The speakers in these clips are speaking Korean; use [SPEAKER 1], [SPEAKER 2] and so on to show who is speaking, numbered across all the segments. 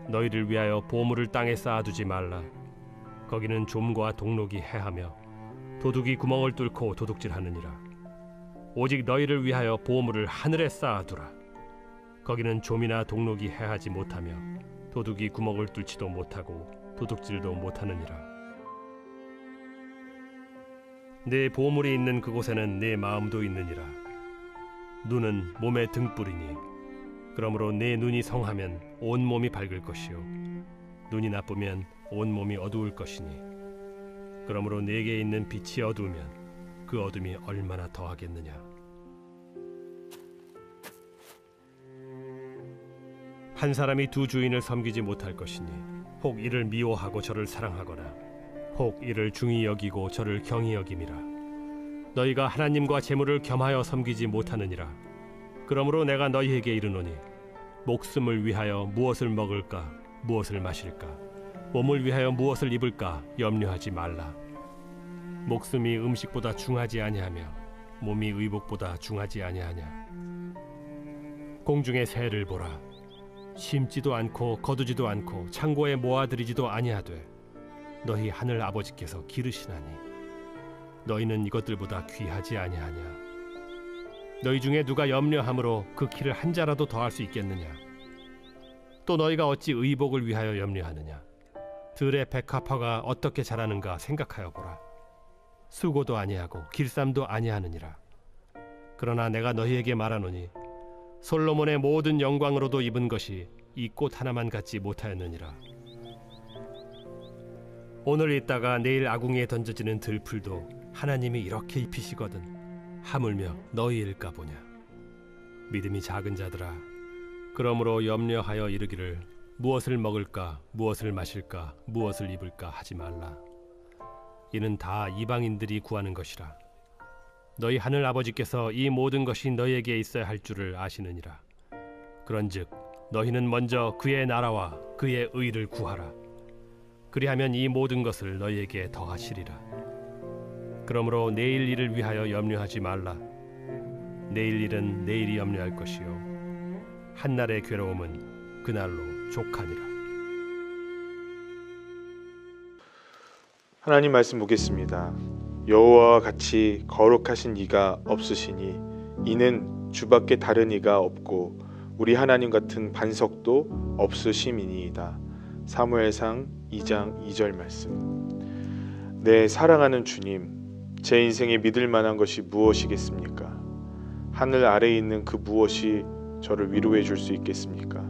[SPEAKER 1] 너희를 위하여 보물을 땅에 쌓아두지 말라. 거기는 좀과 동록이 해하며 도둑이 구멍을 뚫고 도둑질하느니라. 오직 너희를 위하여 보물을 하늘에 쌓아두라. 거기는 좀이나 동록이 해하지 못하며 도둑이 구멍을 뚫지도 못하고 도둑질도 못하느니라. 네 보물이 있는 그곳에는 네 마음도 있느니라. 눈은 몸의 등불이니 그러므로 네 눈이 성하면 온 몸이 밝을 것이요 눈이 나쁘면 온 몸이 어두울 것이니 그러므로 네게 있는 빛이 어두우면 그 어둠이 얼마나 더하겠느냐. 한 사람이 두 주인을 섬기지 못할 것이니 혹 이를 미워하고 저를 사랑하거나 혹 이를 중히 여기고 저를 경히 여김이라. 너희가 하나님과 재물을 겸하여 섬기지 못하느니라. 그러므로 내가 너희에게 이르노니 목숨을 위하여 무엇을 먹을까 무엇을 마실까 몸을 위하여 무엇을 입을까 염려하지 말라. 목숨이 음식보다 중하지 아니하며 몸이 의복보다 중하지 아니하냐. 공중의 새를 보라. 심지도 않고 거두지도 않고 창고에 모아들이지도 아니하되 너희 하늘 아버지께서 기르시나니 너희는 이것들보다 귀하지 아니하냐. 너희 중에 누가 염려함으로 그 키를 한 자라도 더할 수 있겠느냐. 또 너희가 어찌 의복을 위하여 염려하느냐. 들의 백합화가 어떻게 자라는가 생각하여 보라. 수고도 아니하고 길쌈도 아니하느니라. 그러나 내가 너희에게 말하노니 솔로몬의 모든 영광으로도 입은 것이 이 꽃 하나만 갖지 못하였느니라. 오늘 있다가 내일 아궁이에 던져지는 들풀도 하나님이 이렇게 입히시거든 하물며 너희일까 보냐. 믿음이 작은 자들아, 그러므로 염려하여 이르기를 무엇을 먹을까 무엇을 마실까 무엇을 입을까 하지 말라. 이는 다 이방인들이 구하는 것이라. 너희 하늘 아버지께서 이 모든 것이 너희에게 있어야 할 줄을 아시느니라. 그런즉 너희는 먼저 그의 나라와 그의 의를 구하라. 그리하면 이 모든 것을 너희에게 더하시리라. 그러므로 내일 일을 위하여 염려하지 말라. 내일 일은 내일이 염려할 것이요 한날의 괴로움은 그날로 족하니라.
[SPEAKER 2] 하나님 말씀 보겠습니다. 여호와와 같이 거룩하신 이가 없으시니 이는 주밖에 다른 이가 없고 우리 하나님 같은 반석도 없으심이니이다. 사무엘상 2장 2절 말씀. 내 사랑하는 주님, 제 인생에 믿을 만한 것이 무엇이겠습니까? 하늘 아래에 있는 그 무엇이 저를 위로해 줄 수 있겠습니까?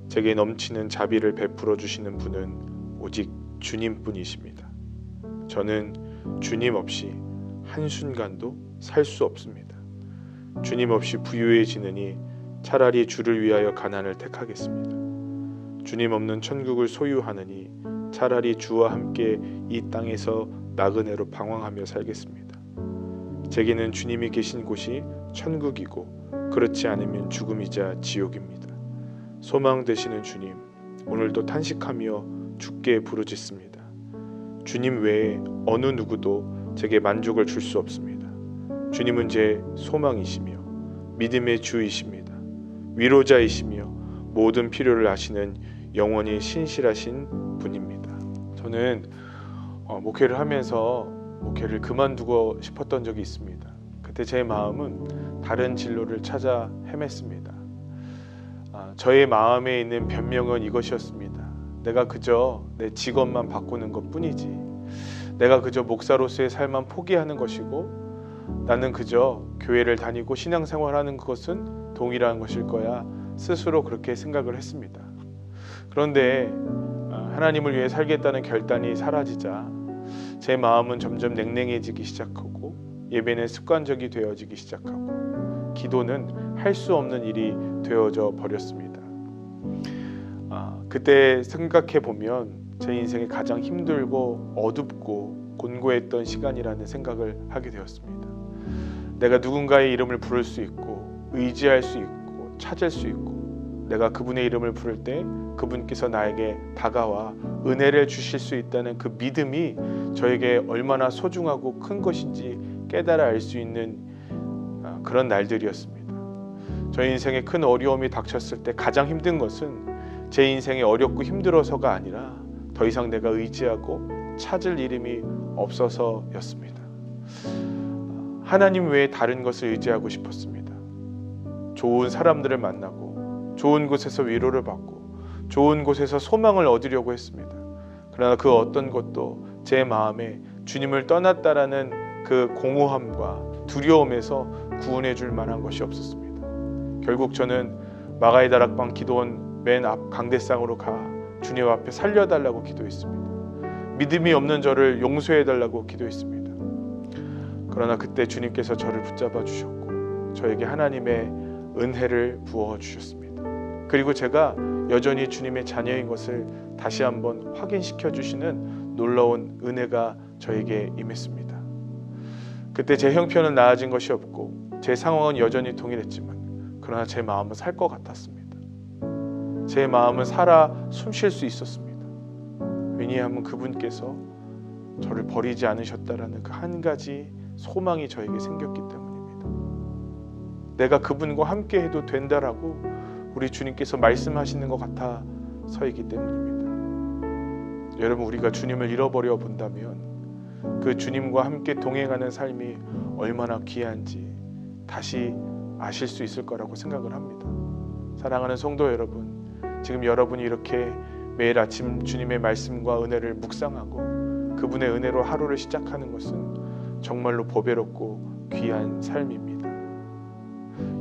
[SPEAKER 2] 제게 넘치는 자비를 베풀어 주시는 분은 오직 주님뿐이십니다. 저는 주님 없이 한순간도 살 수 없습니다. 주님 없이 부유해지느니 차라리 주를 위하여 가난을 택하겠습니다. 주님 없는 천국을 소유하느니 차라리 주와 함께 이 땅에서 나그네로 방황하며 살겠습니다. 제게는 주님이 계신 곳이 천국이고 그렇지 않으면 죽음이자 지옥입니다. 소망 되시는 주님, 오늘도 탄식하며 주께 부르짖습니다. 주님 외에 어느 누구도 제게 만족을 줄 수 없습니다. 주님은 제 소망이시며 믿음의 주이십니다. 위로자이시며 모든 필요를 아시는 영원히 신실하신 분입니다. 저는 목회를 하면서 목회를 그만두고 싶었던 적이 있습니다. 그때 제 마음은 다른 진로를 찾아 헤맸습니다. 저의 마음에 있는 변명은 이것이었습니다. 내가 그저 내 직업만 바꾸는 것뿐이지, 내가 그저 목사로서의 삶만 포기하는 것이고 나는 그저 교회를 다니고 신앙생활하는 것은 동일한 것일 거야, 스스로 그렇게 생각을 했습니다. 그런데 하나님을 위해 살겠다는 결단이 사라지자 제 마음은 점점 냉랭해지기 시작하고 예배는 습관적이 되어지기 시작하고 기도는 할 수 없는 일이 되어져 버렸습니다. 그때 생각해 보면 제 인생에 가장 힘들고 어둡고 곤고했던 시간이라는 생각을 하게 되었습니다. 내가 누군가의 이름을 부를 수 있고 의지할 수 있고 찾을 수 있고 내가 그분의 이름을 부를 때 그분께서 나에게 다가와 은혜를 주실 수 있다는 그 믿음이 저에게 얼마나 소중하고 큰 것인지 깨달아 알 수 있는 그런 날들이었습니다. 저희 인생에 큰 어려움이 닥쳤을 때 가장 힘든 것은 제 인생이 어렵고 힘들어서가 아니라 더 이상 내가 의지하고 찾을 이름이 없어서였습니다. 하나님 외에 다른 것을 의지하고 싶었습니다. 좋은 사람들을 만나고 좋은 곳에서 위로를 받고 좋은 곳에서 소망을 얻으려고 했습니다. 그러나 그 어떤 것도 제 마음에 주님을 떠났다라는 그 공허함과 두려움에서 구원해 줄 만한 것이 없었습니다. 결국 저는 마가의 다락방 기도원 맨 앞 강대상으로 가 주님 앞에 살려달라고 기도했습니다. 믿음이 없는 저를 용서해달라고 기도했습니다. 그러나 그때 주님께서 저를 붙잡아 주셨고 저에게 하나님의 은혜를 부어 주셨습니다. 그리고 제가 여전히 주님의 자녀인 것을 다시 한번 확인시켜 주시는 놀라운 은혜가 저에게 임했습니다. 그때 제 형편은 나아진 것이 없고 제 상황은 여전히 동일했지만 그러나 제 마음은 살 것 같았습니다. 제 마음은 살아 숨쉴 수 있었습니다. 왜냐하면 그분께서 저를 버리지 않으셨다라는 그 한 가지 소망이 저에게 생겼기 때문입니다. 내가 그분과 함께 해도 된다라고 우리 주님께서 말씀하시는 것 같아서이기 때문입니다. 여러분, 우리가 주님을 잃어버려 본다면 그 주님과 함께 동행하는 삶이 얼마나 귀한지 다시 아실 수 있을 거라고 생각을 합니다. 사랑하는 성도 여러분, 지금 여러분이 이렇게 매일 아침 주님의 말씀과 은혜를 묵상하고 그분의 은혜로 하루를 시작하는 것은 정말로 보배롭고 귀한 삶입니다.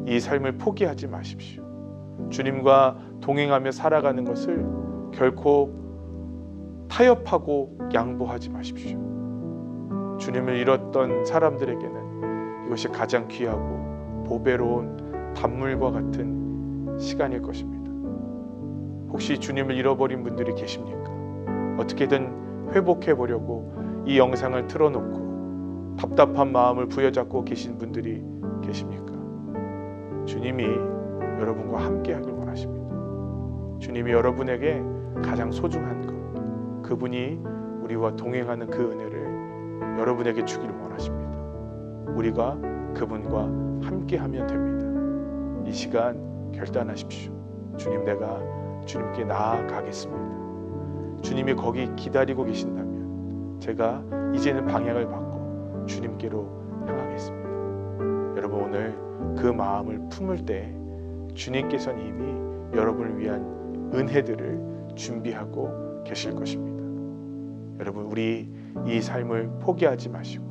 [SPEAKER 2] 이 삶을 포기하지 마십시오. 주님과 동행하며 살아가는 것을 결코 타협하고 양보하지 마십시오. 주님을 잃었던 사람들에게는 이것이 가장 귀하고 보배로운 단물과 같은 시간일 것입니다. 혹시 주님을 잃어버린 분들이 계십니까? 어떻게든 회복해 보려고 이 영상을 틀어놓고 답답한 마음을 부여잡고 계신 분들이 계십니까? 주님이 여러분과 함께 하길 원하십니다. 주님이 여러분에게 가장 소중한 것, 그분이 우리와 동행하는 그 은혜를 여러분에게 주기를 원하십니다. 우리가 그분과 함께 하면 됩니다. 이 시간 결단하십시오. 주님, 내가 주님께 나아가겠습니다. 주님이 거기 기다리고 계신다면 제가 이제는 방향을 바꿔 주님께로 향하겠습니다. 여러분, 오늘 그 마음을 품을 때 주님께서는 이미 여러분을 위한 은혜들을 준비하고 계실 것입니다. 여러분, 우리 이 삶을 포기하지 마시고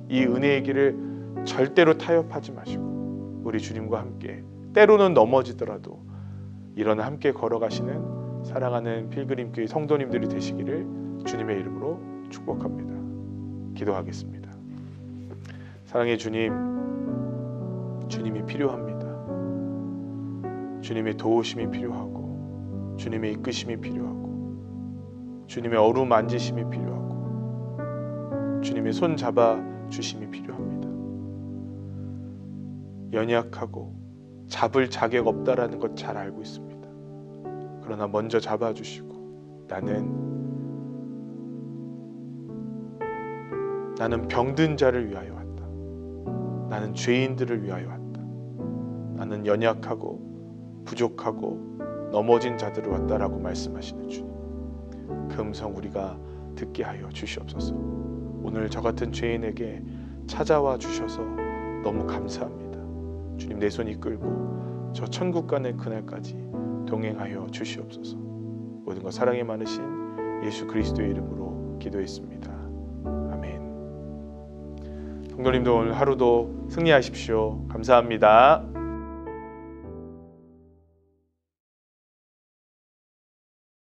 [SPEAKER 2] 이 은혜의 길을 절대로 타협하지 마시고 우리 주님과 함께 때로는 넘어지더라도 일어나 함께 걸어가시는 사랑하는 필그림교회 성도님들이 되시기를 주님의 이름으로 축복합니다. 기도하겠습니다. 사랑의 주님, 주님이 필요합니다. 주님의 도우심이 필요하고 주님의 이끄심이 필요하고 주님의 어루만지심이 필요하고 주님의 손 잡아 주심이 필요합니다. 연약하고 잡을 자격 없다라는 것 잘 알고 있습니다. 그러나 먼저 잡아주시고 나는 병든 자를 위하여 왔다. 나는 죄인들을 위하여 왔다. 나는 연약하고 부족하고 넘어진 자들을 왔다라고 말씀하시는 주님, 그 음성 우리가 듣게 하여 주시옵소서. 오늘 저 같은 죄인에게 찾아와 주셔서 너무 감사합니다. 주님, 내 손 이끌고 저 천국 가는 그날까지 동행하여 주시옵소서. 모든 것 사랑이 많으신 예수 그리스도의 이름으로 기도했습니다. 아멘. 성도님도 오늘 하루도 승리하십시오. 감사합니다.